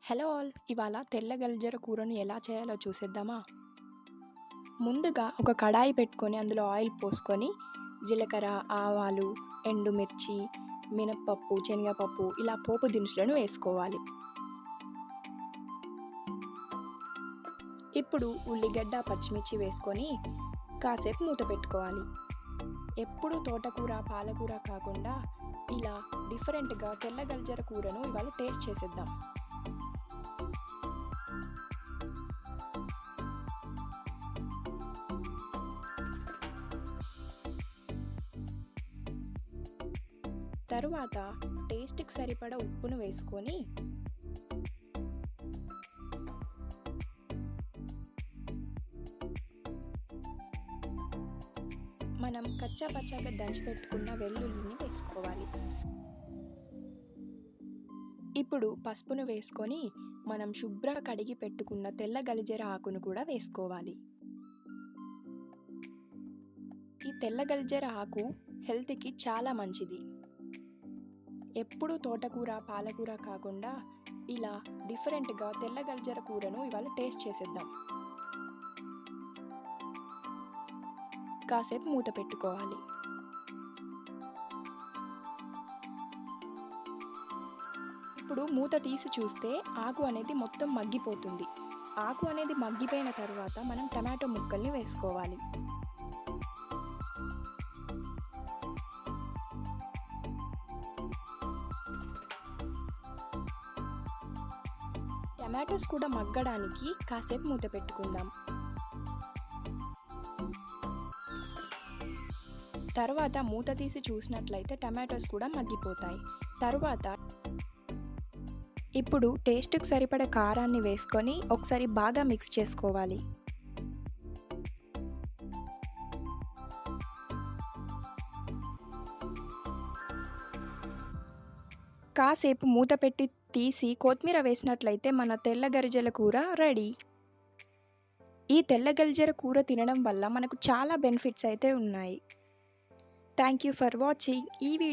Hello all, ఇవాళ తెల్ల గల్జర కూరను ఎలా చేయాలో చూసేద్దామా. ముందుగా ఒక కడాయి పెట్టుకొని అందులో ఆయిల్ పోసుకొని జీలకర్ర, ఆవాలు, ఎండుమిర్చి, మినప్పప్పు, శనగపప్పు ఇలా పోపు దినుసులను వేసుకోవాలి. ఇప్పుడు ఉల్లిగడ్డ, పచ్చిమిర్చి వేసుకొని కాసేపు మూత పెట్టుకోవాలి. ఎప్పుడు తోటకూర, పాలకూర కాకుండా ఇలా డిఫరెంట్గా తెల్ల గల్జర కూరను ఇవాళ టేస్ట్ చేసేద్దాం. తరువాత టేస్ట్కి సరిపడా ఉప్పును వేసుకొని మనం కచ్చా పచ్చాగా దంచి పెట్టుకున్న వెల్లుల్లిని వేసుకోవాలి. ఇప్పుడు పసుపును వేసుకొని మనం శుభ్రంగా కడిగి పెట్టుకున్న తెల్ల గలిజెర ఆకును కూడా వేసుకోవాలి. ఈ తెల్ల గలిజెర ఆకు హెల్త్కి చాలా మంచిది. ఎప్పుడు తోటకూర, పాలకూర కాకుండా ఇలా డిఫరెంట్గా తెల్ల గల్జర కూరను ఇవాళ టేస్ట్ చేసేద్దాం. కాసేపు మూత పెట్టుకోవాలి. ఇప్పుడు మూత తీసి చూస్తే ఆకు అనేది మొత్తం మగ్గిపోతుంది. ఆకు అనేది మగ్గిపోయిన తర్వాత మనం టమాటో ముక్కల్ని వేసుకోవాలి. టమాటోస్ కూడా మగ్గడానికి కాసేపు మూత పెట్టుకుందాం. తర్వాత మూత తీసి చూసినట్లయితే టమాటోస్ కూడా మగ్గిపోతాయి. తర్వాత ఇప్పుడు టేస్ట్కి సరిపడే కారాన్ని వేసుకొని ఒకసారి బాగా మిక్స్ చేసుకోవాలి. కాసేపు మూత పెట్టి తీసి కొత్తిమీర వేసినట్లయితే మన తెల్ల గరిజల కూర రెడీ. ఈ తెల్ల గరిజల కూర తినడం వల్ల మనకు చాలా బెనిఫిట్స్ అయితే ఉన్నాయి. థ్యాంక్ యూ ఫర్ వాచింగ్ ఈ వీడియో.